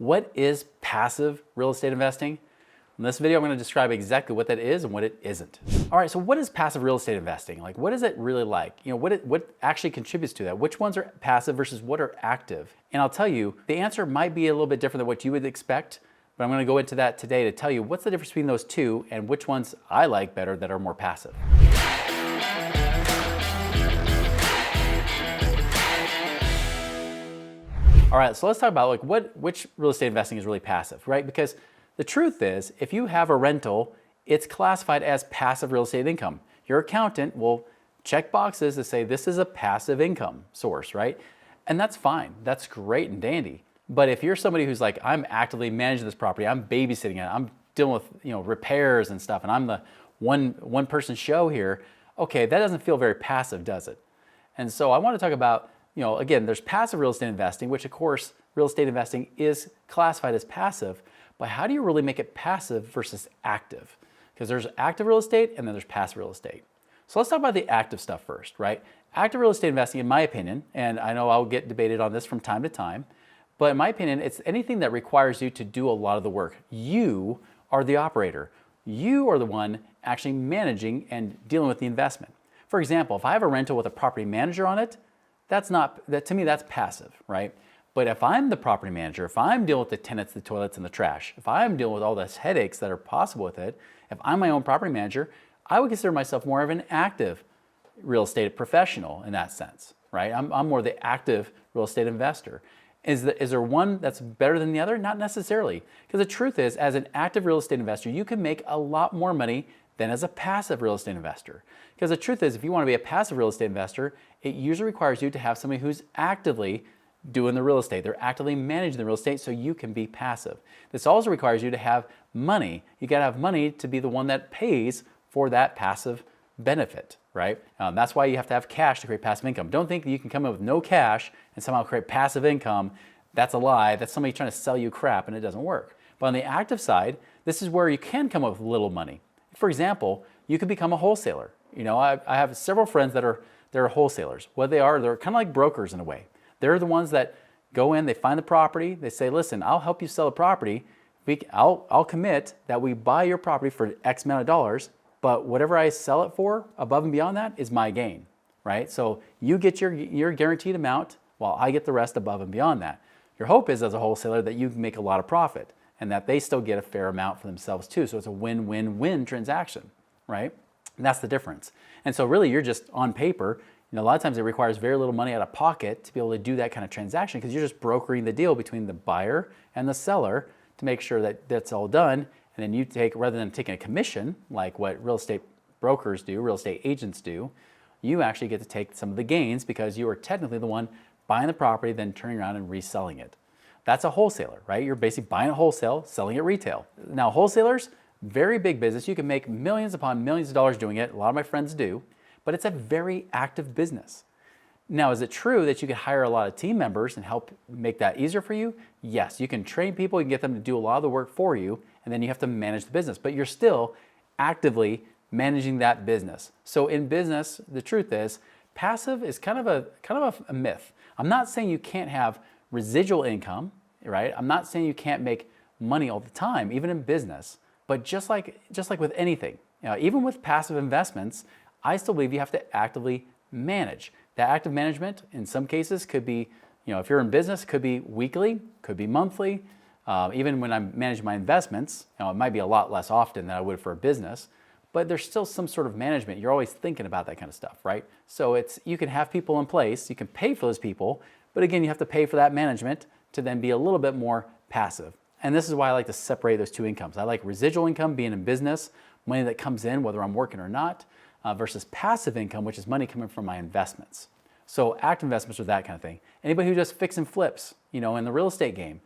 What is passive real estate investing? In this video, I'm going to describe exactly what that is and what it isn't. All right, so what is passive real estate investing? Like, what is it really like? What actually contributes to that? Which ones are passive versus what are active? And I'll tell you, the answer might be a little bit different than what you would expect, but I'm going to go into that today to tell you what's the difference between those two and which ones I like better that are more passive. All right, so let's talk about which real estate investing is really passive, right? Because the truth is, if you have a rental, it's classified as passive real estate income. Your accountant will check boxes to say this is a passive income source, right? And that's fine. That's great and dandy. But if you're somebody who's like, I'm actively managing this property, I'm babysitting it, I'm dealing with repairs and stuff, and I'm the one person show here, okay, that doesn't feel very passive, does it? And so I want to talk about, again, there's passive real estate investing, which of course, real estate investing is classified as passive, but how do you really make it passive versus active? Because there's active real estate and then there's passive real estate. So let's talk about the active stuff first, right? Active real estate investing, in my opinion, and I know I'll get debated on this from time to time, but in my opinion, it's anything that requires you to do a lot of the work. You are the operator. You are the one actually managing and dealing with the investment. For example, if I have a rental with a property manager on it, to me, that's passive, right? But if I'm the property manager, if I'm dealing with the tenants, the toilets, and the trash, if I'm dealing with all those headaches that are possible with it, if I'm my own property manager, I would consider myself more of an active real estate professional in that sense, right? I'm more the active real estate investor. Is there one that's better than the other? Not necessarily. Because the truth is, as an active real estate investor, you can make a lot more money than as a passive real estate investor. Because the truth is, if you want to be a passive real estate investor, it usually requires you to have somebody who's actively doing the real estate. They're actively managing the real estate so you can be passive. This also requires you to have money. You got to have money to be the one that pays for that passive benefit, right? That's why you have to have cash to create passive income. Don't think that you can come up with no cash and somehow create passive income. That's a lie. That's somebody trying to sell you crap and it doesn't work. But on the active side, this is where you can come up with little money. For example, you could become a wholesaler. I have several friends that are wholesalers. What they are, they're kind of like brokers in a way. They're the ones that go in, they find the property, they say, listen, I'll help you sell the property. I'll commit that we buy your property for X amount of dollars, but whatever I sell it for above and beyond that is my gain, right? So you get your guaranteed amount while I get the rest above and beyond that. Your hope is as a wholesaler that you make a lot of profit and that they still get a fair amount for themselves too. So it's a win-win-win transaction, right? And that's the difference. And so really you're just on paper, a lot of times it requires very little money out of pocket to be able to do that kind of transaction because you're just brokering the deal between the buyer and the seller to make sure that that's all done. And then you take, rather than taking a commission like what real estate brokers do, real estate agents do, you actually get to take some of the gains because you are technically the one buying the property, then turning around and reselling it. That's a wholesaler, right? You're basically buying it wholesale, selling it retail. Now wholesalers, very big business. You can make millions upon millions of dollars doing it. A lot of my friends do. But it's a very active business. Now, is it true that you can hire a lot of team members and help make that easier for you? Yes, you can train people, you can get them to do a lot of the work for you, and then you have to manage the business, but you're still actively managing that business. So in business, the truth is, passive is kind of a myth. I'm not saying you can't have residual income, right? I'm not saying you can't make money all the time, even in business, but just like with anything, even with passive investments, I still believe you have to actively manage. That active management in some cases could be, if you're in business, could be weekly, could be monthly. Even when I'm managing my investments, it might be a lot less often than I would for a business, but there's still some sort of management. You're always thinking about that kind of stuff, right? So you can have people in place, you can pay for those people, but again, you have to pay for that management to then be a little bit more passive. And this is why I like to separate those two incomes. I like residual income, being in business, money that comes in whether I'm working or not, versus passive income, which is money coming from my investments. So active investments are that kind of thing. Anybody who just fix and flips, in the real estate game,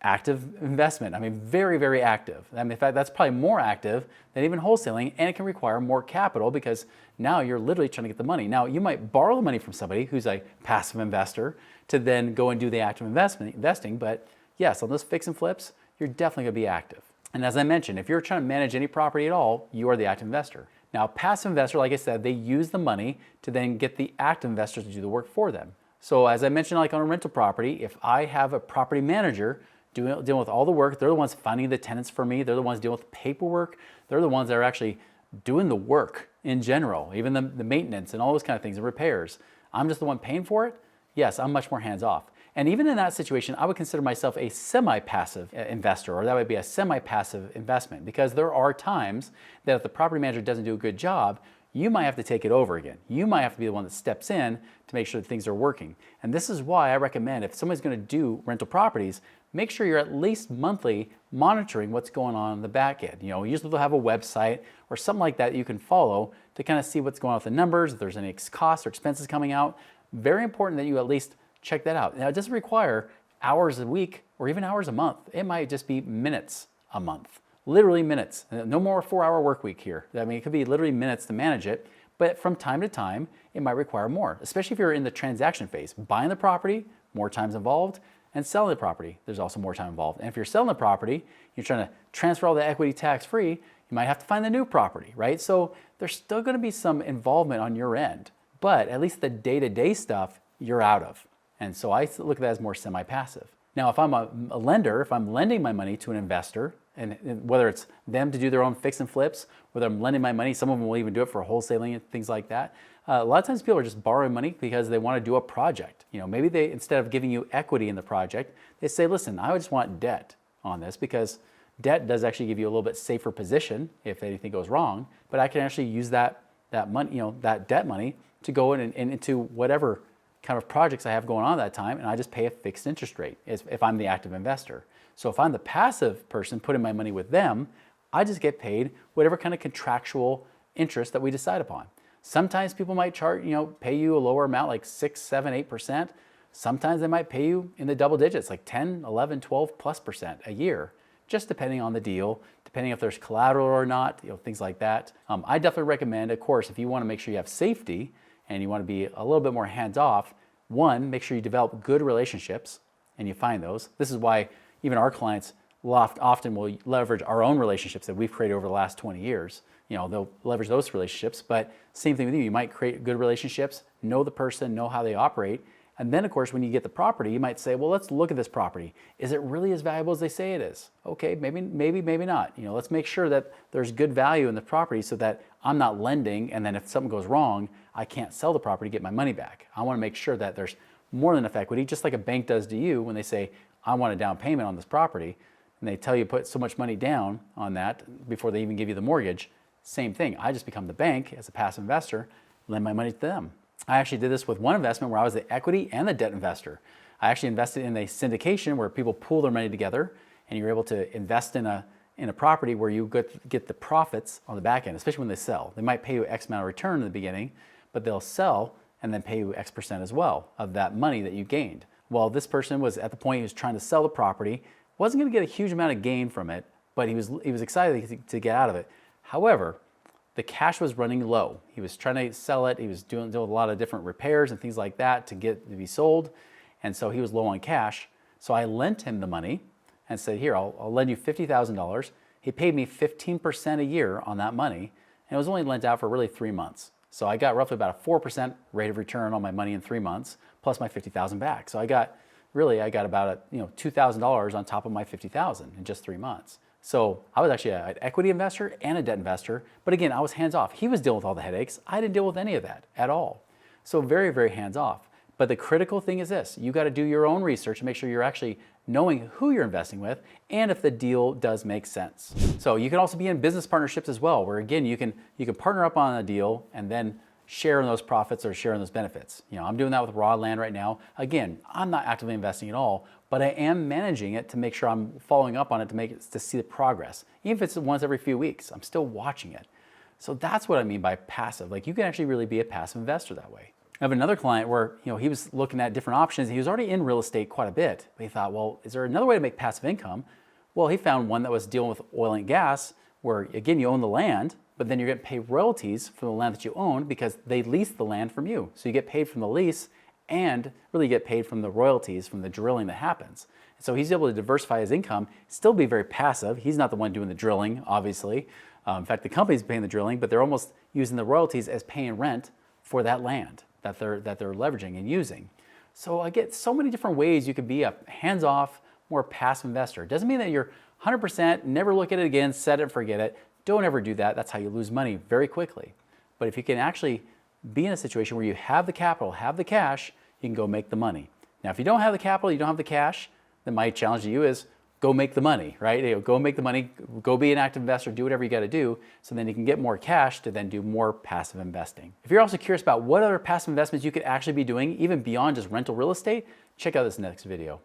active investment. Very, very active. In fact, that's probably more active than even wholesaling, and it can require more capital because now you're literally trying to get the money. Now, you might borrow the money from somebody who's a passive investor to then go and do the active investing, but yes, on those fix and flips, you're definitely going to be active. And as I mentioned, if you're trying to manage any property at all, you are the active investor. Now, passive investor, like I said, they use the money to then get the active investors to do the work for them. So as I mentioned, like on a rental property, if I have a property manager dealing with all the work. They're the ones finding the tenants for me. They're the ones dealing with the paperwork. They're the ones that are actually doing the work in general, even the maintenance and all those kind of things, and repairs. I'm just the one paying for it. Yes, I'm much more hands-off. And even in that situation, I would consider myself a semi-passive investor, or that would be a semi-passive investment, because there are times that if the property manager doesn't do a good job, you might have to take it over again. You might have to be the one that steps in to make sure that things are working. And this is why I recommend, if somebody's going to do rental properties, make sure you're at least monthly monitoring what's going on in the back end. Usually they'll have a website or something like that you can follow to kind of see what's going on with the numbers, if there's any costs or expenses coming out. Very important that you at least check that out. Now, it doesn't require hours a week or even hours a month. It might just be minutes a month. Literally minutes. No more 4-hour work week here. I mean, it could be literally minutes to manage it, but from time to time, it might require more, especially if you're in the transaction phase. Buying the property, more time's involved, and selling the property, there's also more time involved. And if you're selling the property, you're trying to transfer all the equity tax-free, you might have to find the new property, right? So there's still gonna be some involvement on your end, but at least the day-to-day stuff, you're out of. And so I look at that as more semi-passive. Now, if I'm a lender, if I'm lending my money to an investor, and whether it's them to do their own fix and flips, whether I'm lending my money, some of them will even do it for wholesaling and things like that. A lot of times people are just borrowing money because they want to do a project. Maybe they, instead of giving you equity in the project, they say, listen, I just want debt on this, because debt does actually give you a little bit safer position if anything goes wrong, but I can actually use that money, that debt money to go in and into whatever kind of projects I have going on at that time, and I just pay a fixed interest rate if I'm the active investor. So if I'm the passive person putting my money with them, I just get paid whatever kind of contractual interest that we decide upon. Sometimes people might pay you a lower amount, like 6, 7, 8%. Sometimes they might pay you in the double digits, like 10, 11, 12+% a year, just depending on the deal, depending if there's collateral or not, things like that. I definitely recommend, of course, if you want to make sure you have safety and you want to be a little bit more hands-off, one, make sure you develop good relationships and you find those. This is why even our clients often will leverage our own relationships that we've created over the last 20 years. They'll leverage those relationships, but same thing with you. You might create good relationships, know the person, know how they operate, and then of course when you get the property, you might say, well, let's look at this property. Is it really as valuable as they say it is? Okay, maybe not. Let's make sure that there's good value in the property so that I'm not lending, and then if something goes wrong, I can't sell the property to get my money back. I want to make sure that there's more than enough equity, just like a bank does to you when they say, I want a down payment on this property, and they tell you put so much money down on that before they even give you the mortgage. Same thing. I just become the bank as a passive investor, lend my money to them. I actually did this with one investment where I was the equity and the debt investor. I actually invested in a syndication where people pool their money together, and you're able to invest in a property where you get the profits on the back end, especially when they sell. They might pay you X amount of return in the beginning, but they'll sell and then pay you X% as well of that money that you gained. Well, this person was at the point he was trying to sell the property, wasn't going to get a huge amount of gain from it, but he was excited to get out of it. However, the cash was running low. He was trying to sell it. He was doing a lot of different repairs and things like that to be sold, and so he was low on cash. So I lent him the money and said, here, I'll lend you $50,000. He paid me 15% a year on that money, and it was only lent out for really 3 months. So I got roughly about a 4% rate of return on my money in 3 months, plus my $50,000 back. So I got about $2,000 on top of my $50,000 in just 3 months. So I was actually an equity investor and a debt investor, but again, I was hands off. He was dealing with all the headaches. I didn't deal with any of that at all. So very, very hands off. But the critical thing is this: you got to do your own research and make sure you're actually knowing who you're investing with and if the deal does make sense. So you can also be in business partnerships as well, where again, you can partner up on a deal and then share in those profits or share in those benefits. I'm doing that with raw land right now. Again, I'm not actively investing at all, but I am managing it to make sure I'm following up on it to see the progress. Even if it's once every few weeks, I'm still watching it. So that's what I mean by passive. Like, you can actually really be a passive investor that way. I have another client where he was looking at different options. He was already in real estate quite a bit, but he thought, well, is there another way to make passive income? Well, he found one that was dealing with oil and gas, where again, you own the land, but then you're getting paid royalties for the land that you own because they lease the land from you. So you get paid from the lease and really get paid from the royalties from the drilling that happens. And so he's able to diversify his income, still be very passive. He's not the one doing the drilling, obviously. In fact, the company's paying the drilling, but they're almost using the royalties as paying rent for that land that they're leveraging and using. So I get so many different ways you could be a hands-off, more passive investor. It doesn't mean that you're 100%, never look at it again, set it, forget it. Don't ever do that. That's how you lose money very quickly. But if you can actually be in a situation where you have the capital, have the cash, you can go make the money. Now, if you don't have the capital, you don't have the cash, then my challenge to you is go make the money, right? Go make the money, go be an active investor, do whatever you got to do, so then you can get more cash to then do more passive investing. If you're also curious about what other passive investments you could actually be doing, even beyond just rental real estate, check out this next video.